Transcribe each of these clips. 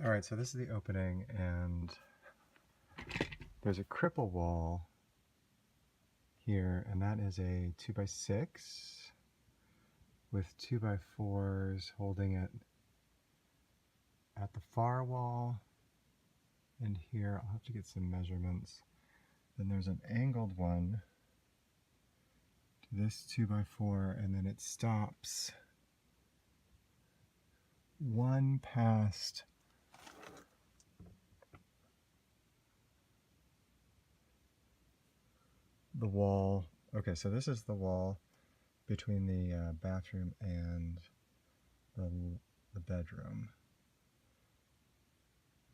All right, so this is the opening, and there's a cripple wall here, and that is a 2x6 with 2x4s holding it at the far wall. And here, I'll have to get some measurements. Then there's an angled one to this 2x4, and then it stops one past the wall. Okay, so this is the wall between the bathroom and the bedroom.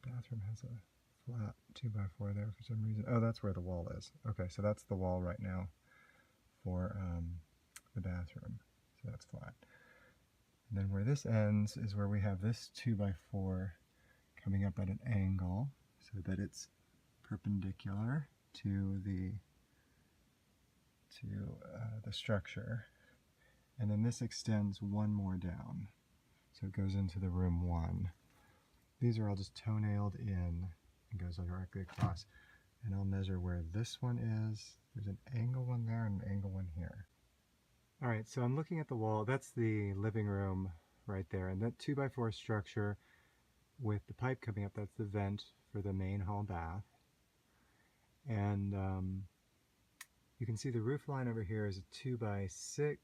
The bathroom has a flat 2x4 there for some reason. Oh, that's where the wall is. Okay, so that's the wall right now for the bathroom. So that's flat. And then where this ends is where we have this 2x4 coming up at an angle so that it's perpendicular to the structure. And then this extends one more down. So it goes into the room 1. These are all just toe-nailed in and goes directly across. And I'll measure where this one is. There's an angle one there and an angle one here. All right, so I'm looking at the wall. That's the living room right there. And that 2x4 structure with the pipe coming up, that's the vent for the main hall bath. And you can see the roof line over here is a 2x6.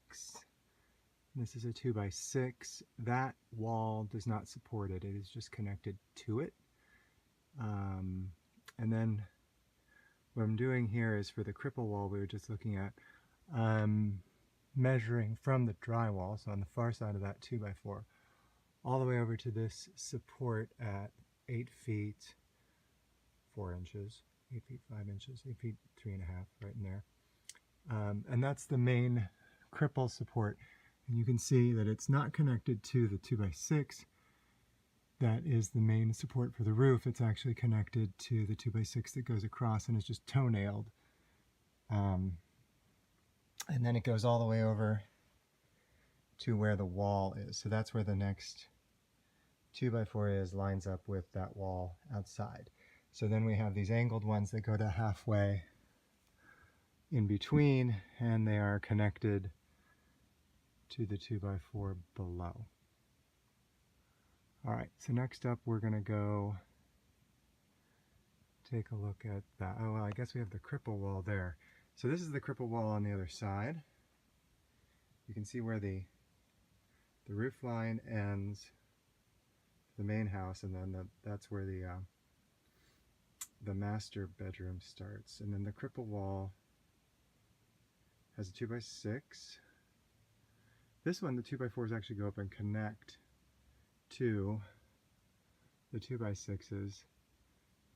This is a 2x6. That wall does not support it. It is just connected to it. And then what I'm doing here is for the cripple wall we were just looking at, measuring from the drywall, so on the far side of that 2x4, all the way over to this support at 8 feet 4 inches, 8 feet 5 inches, 8 feet 3.5, right in there. And that's the main cripple support. And you can see that it's not connected to the 2x6. That is the main support for the roof. It's actually connected to the 2x6 that goes across and is just toe-nailed. And then it goes all the way over to where the wall is. So that's where the next 2x4 is, lines up with that wall outside. So then we have these angled ones that go to halfway in between, and they are connected to the 2x4 below. All right, so next up we're going to go take a look at that. Oh, well, I guess we have the cripple wall there. So this is the cripple wall on the other side. You can see where the roof line ends, the main house, and then that's where the master bedroom starts. And then the cripple wall has a 2x6. This one, the 2x4s actually go up and connect to the 2x6s.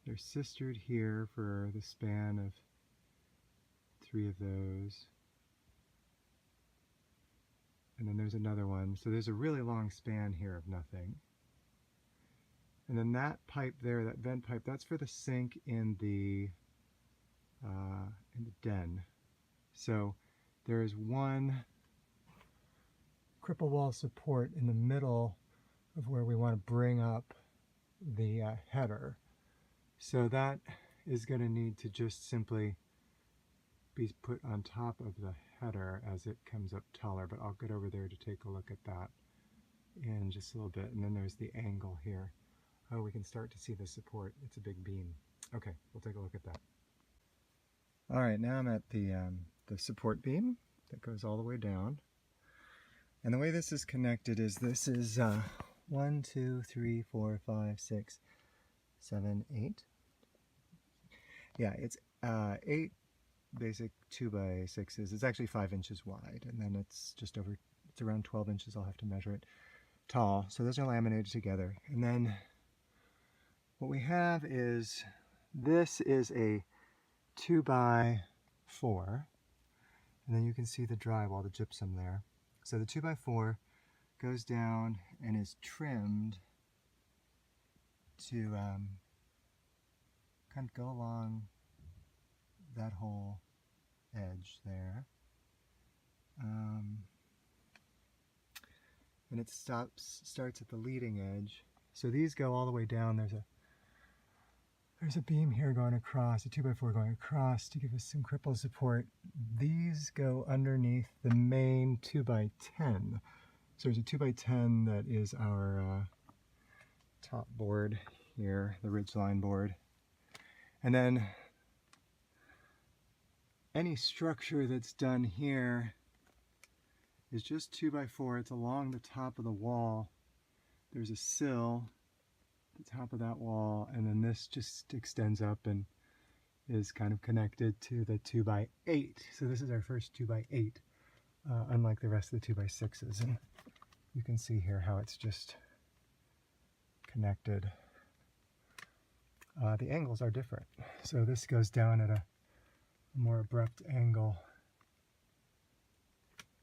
They're sistered here for the span of 3 of those. And then there's another one. So there's a really long span here of nothing. And then that pipe there, that vent pipe, that's for the sink in the den. So there is one cripple wall support in the middle of where we want to bring up the header. So that is going to need to just simply be put on top of the header as it comes up taller, but I'll get over there to take a look at that in just a little bit. And then there's the angle here. Oh, we can start to see the support. It's a big beam. Okay, we'll take a look at that. All right, now I'm at the support beam that goes all the way down. And the way this is connected is this is 1, 2, 3, 4, 5, 6, 7, 8. Yeah, it's 8 basic 2x6s. It's actually 5 inches wide, and then it's just over, it's around 12 inches, I'll have to measure it, tall. So those are laminated together. And then what we have is, this is a 2x4, and then you can see the drywall, the gypsum there. So the 2x4 goes down and is trimmed to kind of go along that whole edge there. And it starts at the leading edge. So these go all the way down. There's a beam here going across, a 2x4 going across to give us some cripple support. These go underneath the main 2x10. So there's a 2x10 that is our top board here, the ridgeline board. And then any structure that's done here is just 2x4. It's along the top of the wall. There's a sill at the top of that wall, and then this just extends up and is kind of connected to the 2x8. So this is our first 2x8, unlike the rest of the 2x6s. And you can see here how it's just connected. The angles are different. So this goes down at a more abrupt angle.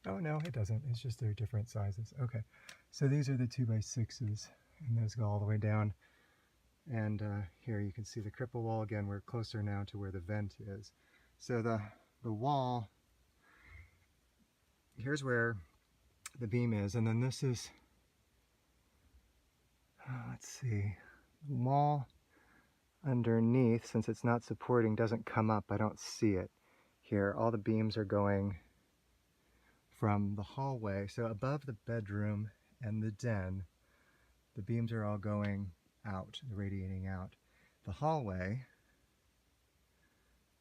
Oh no, it doesn't. It's just they're different sizes. Okay, so these are the 2x6s, and those go all the way down. And here you can see the cripple wall. Again, we're closer now to where the vent is. So the wall, here's where the beam is, and then this is, let's see, the wall underneath, since it's not supporting, doesn't come up. I don't see it here. All the beams are going from the hallway. So above the bedroom and the den, the beams are all going out, radiating out. The hallway,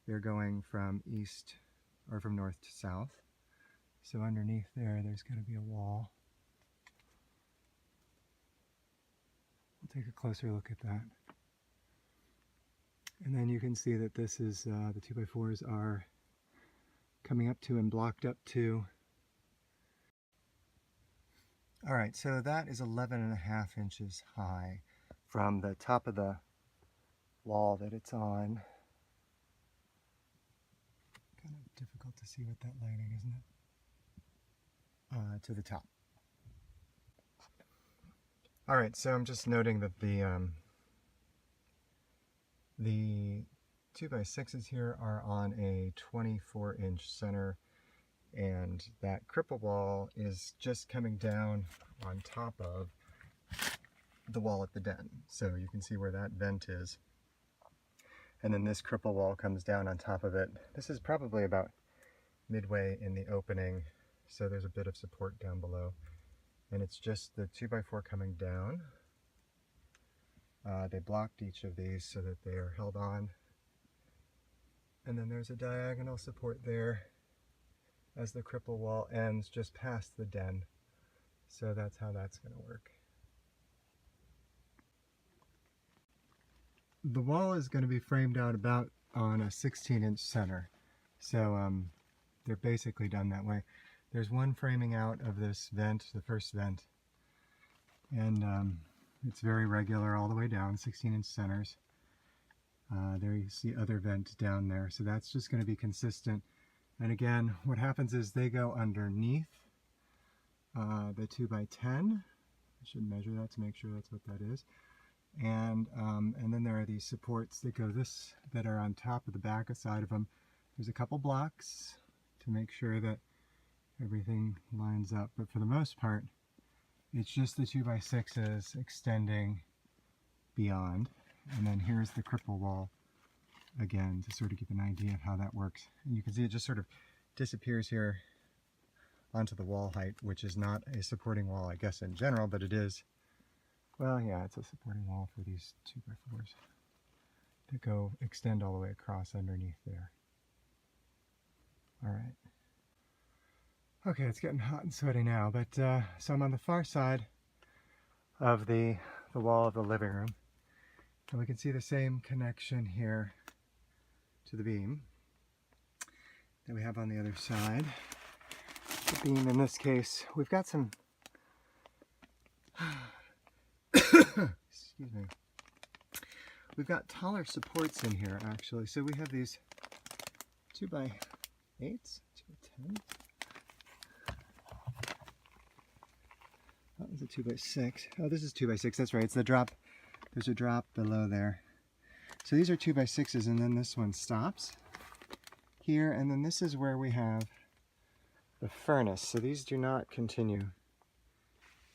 they're going from east or from north to south. So underneath there's going to be a wall. We'll take a closer look at that. And then you can see that this is, the 2x4s are coming up to and blocked up to. All right, so that is 11.5 inches high from the top of the wall that it's on. Kind of difficult to see with that lighting, isn't it? To the top. All right, so I'm just noting that the 2x6s here are on a 24-inch center, and that cripple wall is just coming down on top of the wall at the den. So you can see where that vent is. And then this cripple wall comes down on top of it. This is probably about midway in the opening, so there's a bit of support down below. And it's just the 2x4 coming down. They blocked each of these so that they are held on. And then there's a diagonal support there as the cripple wall ends just past the den. So that's how that's going to work. The wall is going to be framed out about on a 16-inch center. So they're basically done that way. There's one framing out of this vent, the first vent, and it's very regular all the way down, 16-inch centers. There you see other vent down there, so that's just going to be consistent. And again, what happens is they go underneath the 2x10. I should measure that to make sure that's what that is. And then there are these supports that go that are on top of the back side of them. There's a couple blocks to make sure that everything lines up, but for the most part, it's just the 2x6s extending beyond. And then here's the cripple wall again to sort of give an idea of how that works. And you can see it just sort of disappears here onto the wall height, which is not a supporting wall, I guess, in general, but it is. Well, yeah, it's a supporting wall for these 2x4s that extend all the way across underneath there. All right. Okay, it's getting hot and sweaty now, but so I'm on the far side of the wall of the living room, and we can see the same connection here to the beam that we have on the other side. The beam in this case, we've got some excuse me. We've got taller supports in here actually. So we have these 2x8s, 2x10s. That was a 2x6. Oh, this is 2x6. That's right. It's the drop. There's a drop below there. So these are 2x6s, and then this one stops here, and then this is where we have the furnace. So these do not continue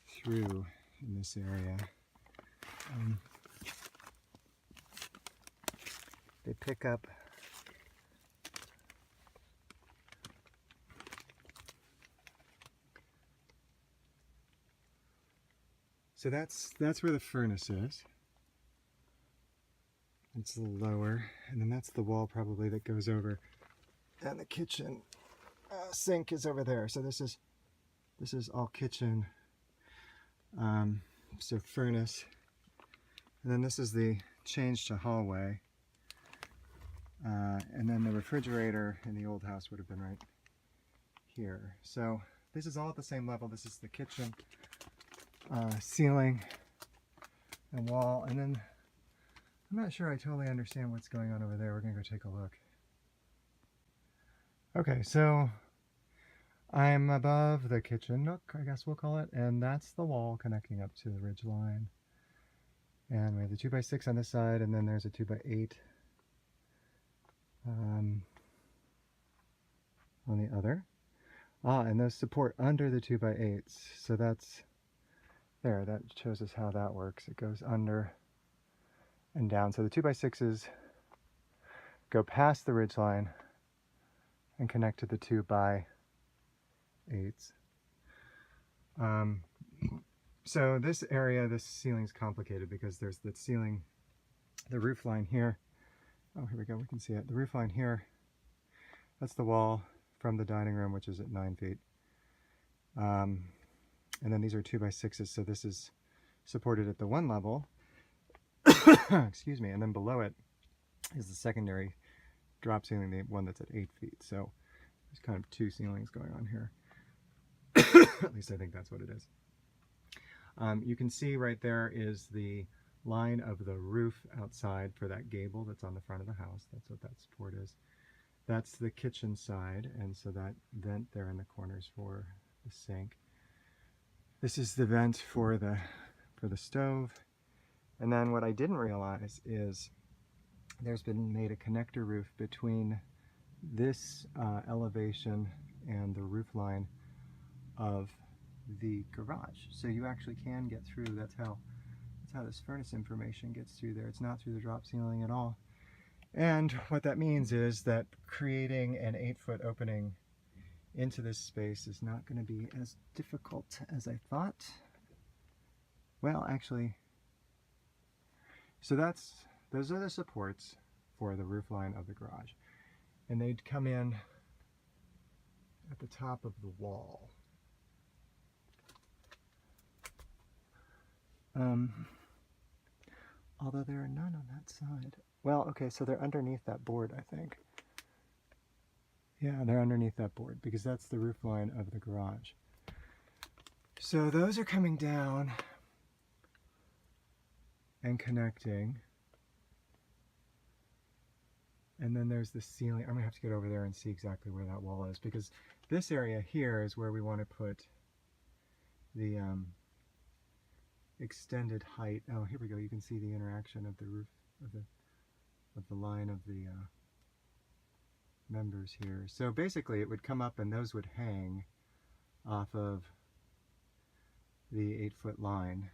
through in this area. pick up so that's where the furnace is. It's a little lower, and then that's the wall probably that goes over, and the kitchen sink is over there. So this is all kitchen, so furnace, and then this is the change to hallway, and then the refrigerator in the old house would have been right here. So this is all at the same level. This is the kitchen, ceiling and wall, and then I'm not sure I totally understand what's going on over there. We're gonna go take a look. Okay, so I'm above the kitchen nook, I guess we'll call it, and that's the wall connecting up to the ridge line. And we have the 2x6 on this side, and then there's a 2x8 on the other. And those support under the 2x8s, so that's there. That shows us how that works. It goes under and down. So the 2x6s go past the ridge line and connect to the 2x8s. So this area, this ceiling's complicated because there's the ceiling, the roof line here. Oh, here we go, we can see it. The roof line here, that's the wall from the dining room, which is at 9 feet. And then these are 2x6s, so this is supported at the one level. Excuse me, and then below it is the secondary drop ceiling, the one that's at 8 feet. So there's kind of two ceilings going on here. At least I think that's what it is. You can see right there is the line of the roof outside for that gable that's on the front of the house. That's what that support is. That's the kitchen side, and so that vent there in the corners for the sink. This is the vent for the stove. And then what I didn't realize is there's been made a connector roof between this elevation and the roof line of the garage. So you actually can get through. That's how this furnace information gets through there. It's not through the drop ceiling at all. And what that means is that creating an 8-foot opening into this space is not going to be as difficult as I thought. Well, actually, so those are the supports for the roof line of the garage. And they'd come in at the top of the wall. Although there are none on that side. Well, okay, so they're underneath that board, I think. Yeah, they're underneath that board because that's the roof line of the garage. So those are coming down and connecting. And then there's the ceiling. I'm gonna have to get over there and see exactly where that wall is, because this area here is where we want to put the extended height. Oh, here we go. You can see the interaction of the roof of the line of the members here. So basically it would come up and those would hang off of the 8-foot line.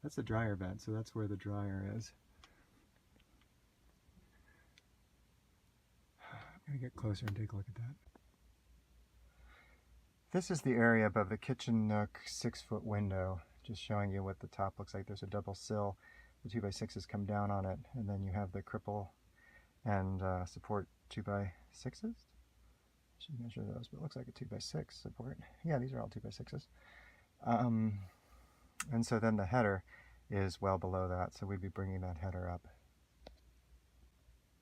That's the dryer vent, so that's where the dryer is. I'm going to get closer and take a look at that. This is the area above the kitchen nook 6-foot window, just showing you what the top looks like. There's a double sill. The 2x6s come down on it, and then you have the cripple and support 2x6s. I should measure those, but it looks like a 2x6 support. Yeah, these are all 2x6s. And so then the header is well below that, so we'd be bringing that header up.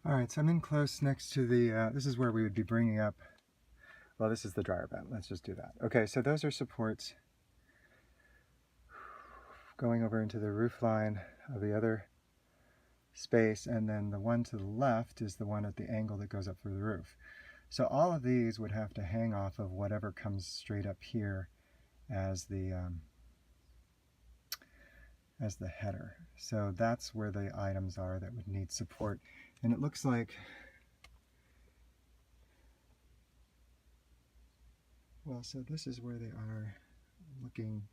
All right, so I'm in close next to the, this is where we would be bringing up, well, this is the dryer vent. Let's just do that. Okay, so those are supports going over into the roof line of the other space, and then the one to the left is the one at the angle that goes up through the roof. So all of these would have to hang off of whatever comes straight up here as the header. So that's where the items are that would need support. And it looks like, well, so this is where they are looking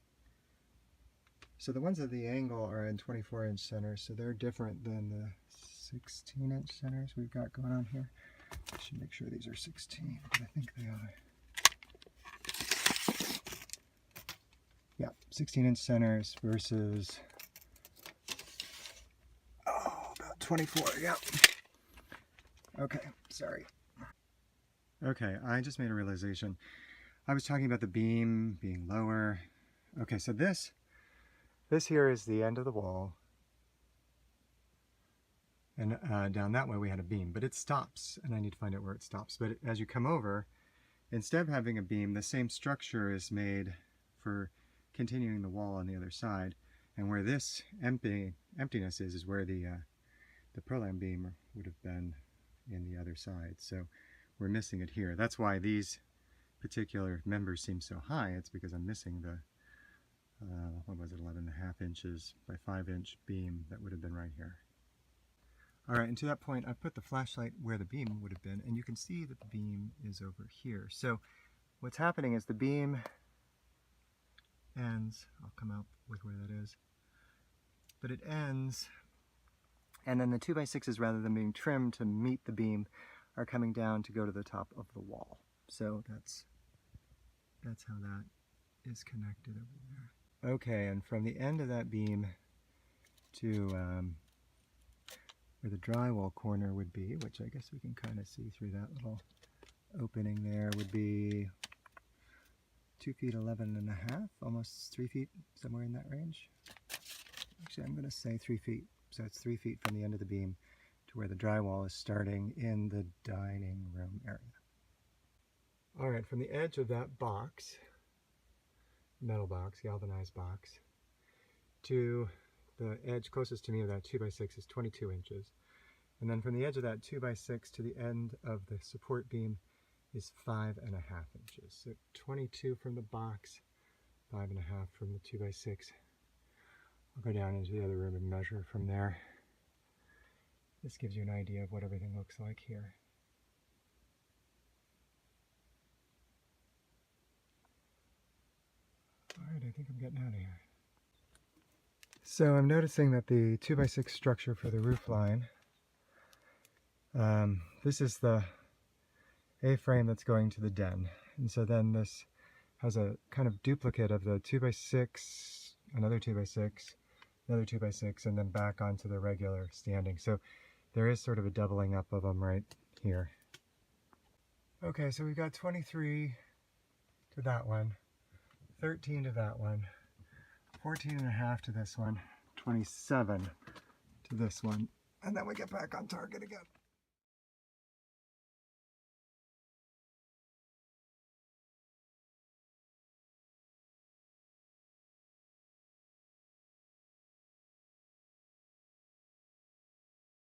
So the ones at the angle are in 24-inch centers, so they're different than the 16-inch centers we've got going on here. I should make sure these are 16, but I think they are. Yeah, 16-inch centers versus, about 24, yeah. Okay, sorry. Okay, I just made a realization. I was talking about the beam being lower. Okay, so this here is the end of the wall. And down that way we had a beam, but it stops, and I need to find out where it stops. But as you come over, instead of having a beam, the same structure is made for continuing the wall on the other side. And where this emptiness is where the prolam beam would have been in the other side. So we're missing it here. That's why these particular members seem so high. It's because I'm missing the, what was it, 11.5 inches by 5-inch beam that would have been right here. All right, and to that point, I've put the flashlight where the beam would have been, and you can see that the beam is over here. So what's happening is the beam ends, I'll come out with where that is, but it ends, and then the 2x6s, rather than being trimmed to meet the beam, are coming down to go to the top of the wall. So that's how that is connected over there. Okay, and from the end of that beam to where the drywall corner would be, which I guess we can kind of see through that little opening there, would be 2 feet 11.5, almost 3 feet, somewhere in that range. Actually, I'm going to say 3 feet. So it's 3 feet from the end of the beam to where the drywall is starting in the dining room area. All right, from the edge of that box, metal box, galvanized box, to the edge closest to me of that 2x6 is 22 inches. And then from the edge of that 2x6 to the end of the support beam is 5.5 inches. So 22 from the box, 5.5 from the 2x6. I'll go down into the other room and measure from there. This gives you an idea of what everything looks like here. All right, I think I'm getting out of here. So I'm noticing that the 2x6 structure for the roof line, this is the A-frame that's going to the den. And so then this has a kind of duplicate of the 2x6, another 2x6, another 2x6, and then back onto the regular standing. So there is sort of a doubling up of them right here. Okay, so we've got 23 to that one, 13 to that one, 14.5 to this one, 27 to this one, and then we get back on target again.